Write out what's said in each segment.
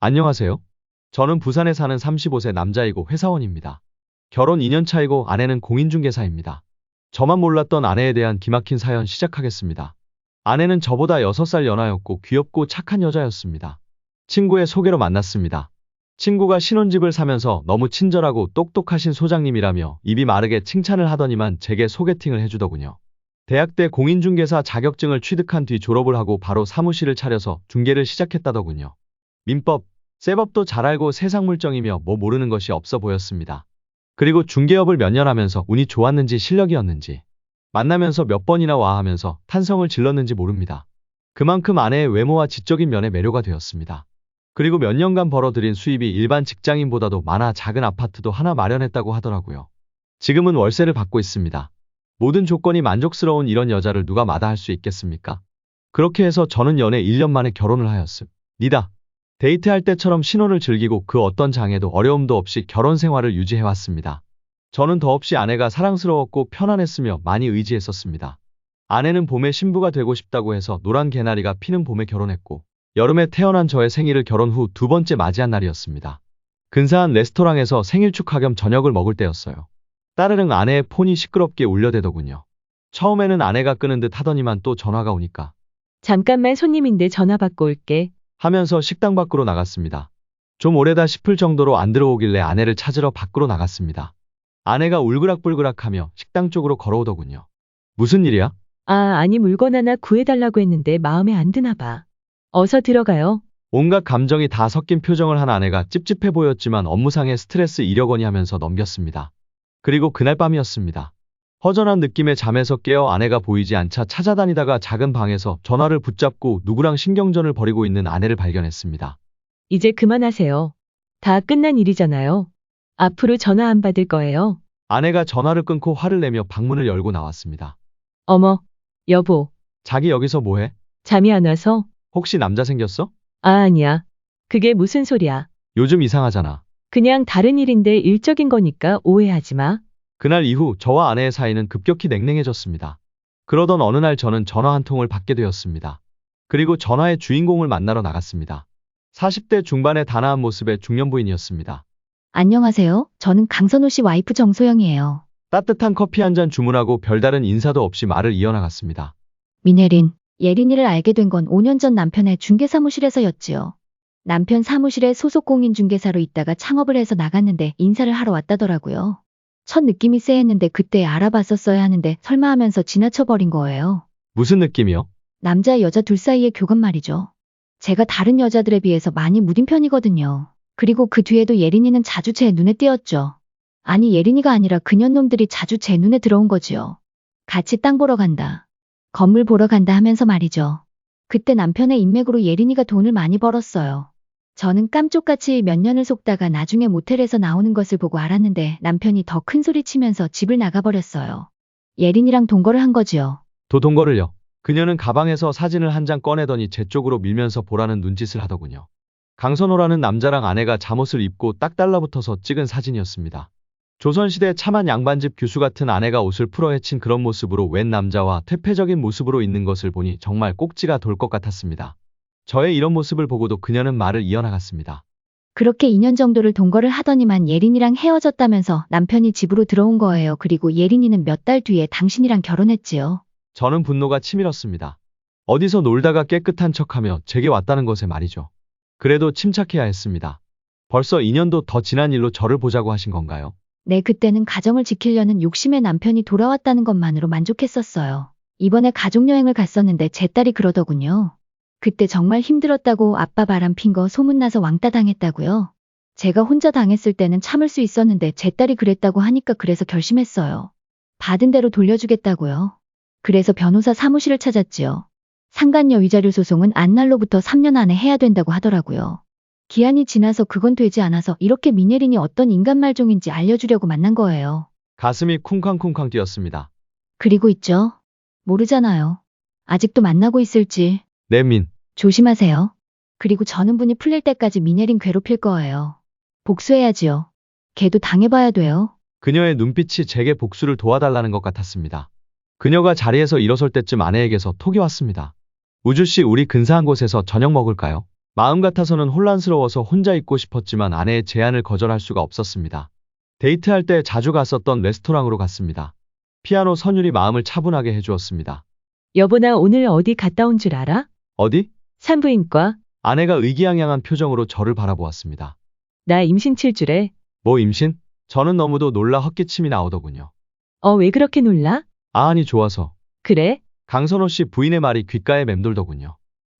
안녕하세요. 저는 부산에 사는 35세 남자이고 회사원입니다. 결혼 2년 차이고 아내는 공인중개사입니다. 저만 몰랐던 아내에 대한 기막힌 사연 시작하겠습니다. 아내는 저보다 6살 연하였고 귀엽고 착한 여자였습니다. 친구의 소개로 만났습니다. 친구가 신혼집을 사면서 너무 친절하고 똑똑하신 소장님이라며 입이 마르게 칭찬을 하더니만 제게 소개팅을 해주더군요. 대학 때 공인중개사 자격증을 취득한 뒤 졸업을 하고 바로 사무실을 차려서 중개를 시작했다더군요. 민법, 쇠법도 잘 알고 세상 물정이며 뭐 모르는 것이 없어 보였습니다. 그리고 중개업을 몇 년 하면서 운이 좋았는지 실력이었는지 만나면서 몇 번이나 와 하면서 탄성을 질렀는지 모릅니다. 그만큼 아내의 외모와 지적인 면에 매료가 되었습니다. 그리고 몇 년간 벌어들인 수입이 일반 직장인보다도 많아 작은 아파트도 하나 마련했다고 하더라고요. 지금은 월세를 받고 있습니다. 모든 조건이 만족스러운 이런 여자를 누가 마다할 수 있겠습니까? 그렇게 해서 저는 연애 1년 만에 결혼을 하였습니다. 데이트할 때처럼 신혼을 즐기고 그 어떤 장애도 어려움도 없이 결혼 생활을 유지해왔습니다. 저는 더없이 아내가 사랑스러웠고 편안했으며 많이 의지했었습니다. 아내는 봄에 신부가 되고 싶다고 해서 노란 개나리가 피는 봄에 결혼했고 여름에 태어난 저의 생일을 결혼 후 두 번째 맞이한 날이었습니다. 근사한 레스토랑에서 생일 축하 겸 저녁을 먹을 때였어요. 따르릉 아내의 폰이 시끄럽게 울려대더군요. 처음에는 아내가 끄는 듯 하더니만 또 전화가 오니까 잠깐만 손님인데 전화 받고 올게. 하면서 식당 밖으로 나갔습니다. 좀 오래다 싶을 정도로 안 들어오길래 아내를 찾으러 밖으로 나갔습니다. 아내가 울그락불그락하며 식당 쪽으로 걸어오더군요. 무슨 일이야? 아니 물건 하나 구해달라고 했는데 마음에 안 드나 봐. 어서 들어가요. 온갖 감정이 다 섞인 표정을 한 아내가 찝찝해 보였지만 업무상의 스트레스 이려거니 하면서 넘겼습니다. 그리고 그날 밤이었습니다. 허전한 느낌에 잠에서 깨어 아내가 보이지 않자 찾아다니다가 작은 방에서 전화를 붙잡고 누구랑 신경전을 벌이고 있는 아내를 발견했습니다. 이제 그만하세요. 다 끝난 일이잖아요. 앞으로 전화 안 받을 거예요. 아내가 전화를 끊고 화를 내며 방문을 열고 나왔습니다. 어머, 여보, 자기 여기서 뭐해? 잠이 안 와서? 혹시 남자 생겼어? 아니야. 그게 무슨 소리야. 요즘 이상하잖아. 그냥 다른 일인데 일적인 거니까 오해하지 마. 그날 이후 저와 아내의 사이는 급격히 냉랭해졌습니다. 그러던 어느 날 저는 전화 한 통을 받게 되었습니다. 그리고 전화의 주인공을 만나러 나갔습니다. 40대 중반의 단아한 모습의 중년 부인이었습니다. 안녕하세요. 저는 강선호 씨 와이프 정소영이에요. 따뜻한 커피 한 잔 주문하고 별다른 인사도 없이 말을 이어나갔습니다. 미네린, 예린이를 알게 된 건 5년 전 남편의 중개사무실에서였지요. 남편 사무실에 소속 공인중개사로 있다가 창업을 해서 나갔는데 인사를 하러 왔다더라고요. 첫 느낌이 쎄했는데 그때 알아봤었어야 하는데 설마 하면서 지나쳐버린 거예요. 무슨 느낌이요? 남자 여자 둘 사이의 교감 말이죠. 제가 다른 여자들에 비해서 많이 무딘 편이거든요. 그리고 그 뒤에도 예린이는 자주 제 눈에 띄었죠. 아니 예린이가 아니라 그년 놈들이 자주 제 눈에 들어온 거지요. 같이 땅 보러 간다. 건물 보러 간다 하면서 말이죠. 그때 남편의 인맥으로 예린이가 돈을 많이 벌었어요. 저는 깜쪽같이 몇 년을 속다가 나중에 모텔에서 나오는 것을 보고 알았는데 남편이 더 큰 소리 치면서 집을 나가버렸어요. 예린이랑 동거를 한 거지요. 도동거를요. 그녀는 가방에서 사진을 한 장 꺼내더니 제 쪽으로 밀면서 보라는 눈짓을 하더군요. 강선호라는 남자랑 아내가 잠옷을 입고 딱 달라붙어서 찍은 사진이었습니다. 조선시대 참한 양반집 교수 같은 아내가 옷을 풀어 헤친 그런 모습으로 웬 남자와 퇴폐적인 모습으로 있는 것을 보니 정말 꼭지가 돌 것 같았습니다. 저의 이런 모습을 보고도 그녀는 말을 이어나갔습니다. 그렇게 2년 정도를 동거를 하더니만 예린이랑 헤어졌다면서 남편이 집으로 들어온 거예요. 그리고 예린이는 몇 달 뒤에 당신이랑 결혼했지요. 저는 분노가 치밀었습니다. 어디서 놀다가 깨끗한 척하며 제게 왔다는 것에 말이죠. 그래도 침착해야 했습니다. 벌써 2년도 더 지난 일로 저를 보자고 하신 건가요? 네, 그때는 가정을 지키려는 욕심에 남편이 돌아왔다는 것만으로 만족했었어요. 이번에 가족여행을 갔었는데 제 딸이 그러더군요. 그때 정말 힘들었다고 아빠 바람 핀 거 소문나서 왕따 당했다고요. 제가 혼자 당했을 때는 참을 수 있었는데 제 딸이 그랬다고 하니까 그래서 결심했어요. 받은 대로 돌려주겠다고요. 그래서 변호사 사무실을 찾았지요. 상간녀 위자료 소송은 안날로부터 3년 안에 해야 된다고 하더라고요. 기한이 지나서 그건 되지 않아서 이렇게 미네린이 어떤 인간 말종인지 알려주려고 만난 거예요. 가슴이 쿵쾅쿵쾅 뛰었습니다. 그리고 있죠. 모르잖아요. 아직도 만나고 있을지. 내민. 조심하세요. 그리고 저는 분이 풀릴 때까지 미네린 괴롭힐 거예요. 복수해야지요. 걔도 당해봐야 돼요. 그녀의 눈빛이 제게 복수를 도와달라는 것 같았습니다. 그녀가 자리에서 일어설 때쯤 아내에게서 톡이 왔습니다. 우주씨 우리 근사한 곳에서 저녁 먹을까요? 마음 같아서는 혼란스러워서 혼자 있고 싶었지만 아내의 제안을 거절할 수가 없었습니다. 데이트할 때 자주 갔었던 레스토랑으로 갔습니다. 피아노 선율이 마음을 차분하게 해주었습니다. 여보, 나 오늘 어디 갔다 온 줄 알아? 어디? 산부인과. 아내가 의기양양한 표정으로 저를 바라보았습니다. 나 임신 7주래. 뭐 임신? 저는 너무도 놀라 헛기침이 나오더군요. 왜 그렇게 놀라? 아안이 좋아서. 그래? 강선호 씨 부인의 말이 귓가에 맴돌더군요.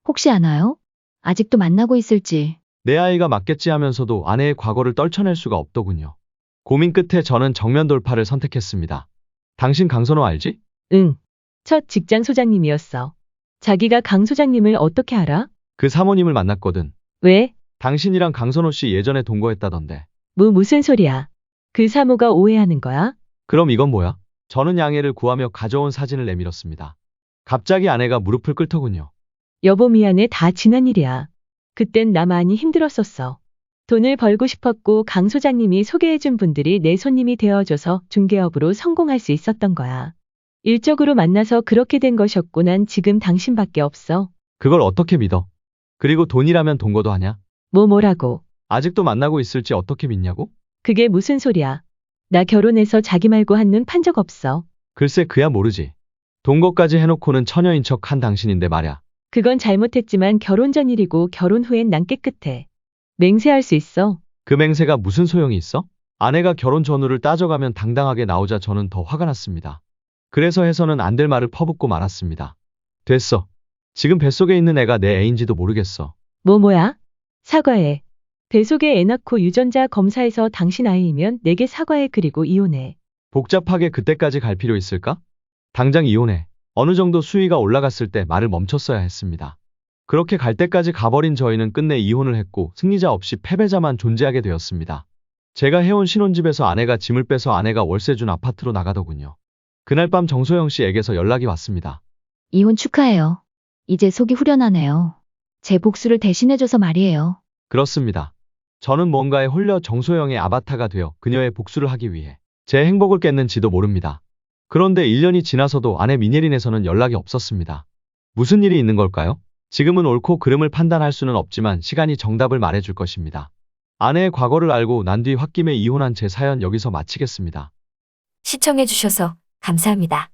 혹시 아나요? 아직도 만나고 있을지. 내 아이가 맞겠지 하면서도 아내의 과거를 떨쳐낼 수가 없더군요. 고민 끝에 저는 정면 돌파를 선택했습니다. 당신 강선호 알지? 응. 첫 직장 소장님이었어. 자기가 강 소장님을 어떻게 알아? 그 사모님을 만났거든. 왜? 당신이랑 강선호 씨 예전에 동거했다던데. 무슨 소리야? 그 사모가 오해하는 거야? 그럼 이건 뭐야? 저는 양해를 구하며 가져온 사진을 내밀었습니다. 갑자기 아내가 무릎을 꿇더군요. 여보, 미안해. 다 지난 일이야. 그땐 나 많이 힘들었었어. 돈을 벌고 싶었고 강 소장님이 소개해준 분들이 내 손님이 되어줘서 중개업으로 성공할 수 있었던 거야. 일적으로 만나서 그렇게 된 것이었고 난 지금 당신밖에 없어. 그걸 어떻게 믿어? 그리고 돈이라면 동거도 하냐? 뭐라고? 아직도 만나고 있을지 어떻게 믿냐고? 그게 무슨 소리야? 나 결혼해서 자기 말고 한눈 판 적 없어. 글쎄 그야 모르지. 동거까지 해놓고는 처녀인 척 한 당신인데 말야. 그건 잘못했지만 결혼 전 일이고 결혼 후엔 난 깨끗해. 맹세할 수 있어. 그 맹세가 무슨 소용이 있어? 아내가 결혼 전후를 따져가면 당당하게 나오자 저는 더 화가 났습니다. 그래서 해서는 안 될 말을 퍼붓고 말았습니다. 됐어. 지금 뱃속에 있는 애가 내 애인지도 모르겠어. 뭐야? 사과해. 뱃속에 애 낳고 유전자 검사해서 당신 아이이면 내게 사과해. 그리고 이혼해. 복잡하게 그때까지 갈 필요 있을까? 당장 이혼해. 어느 정도 수위가 올라갔을 때 말을 멈췄어야 했습니다. 그렇게 갈 때까지 가버린 저희는 끝내 이혼을 했고 승리자 없이 패배자만 존재하게 되었습니다. 제가 해온 신혼집에서 아내가 짐을 빼서 아내가 월세 준 아파트로 나가더군요. 그날 밤 정소영 씨에게서 연락이 왔습니다. 이혼 축하해요. 이제 속이 후련하네요. 제 복수를 대신해줘서 말이에요. 그렇습니다. 저는 뭔가에 홀려 정소영의 아바타가 되어 그녀의 복수를 하기 위해 제 행복을 깼는지도 모릅니다. 그런데 1년이 지나서도 아내 미예린에서는 연락이 없었습니다. 무슨 일이 있는 걸까요? 지금은 옳고 그름을 판단할 수는 없지만 시간이 정답을 말해줄 것입니다. 아내의 과거를 알고 난 뒤 홧김에 이혼한 제 사연 여기서 마치겠습니다. 시청해주셔서 감사합니다.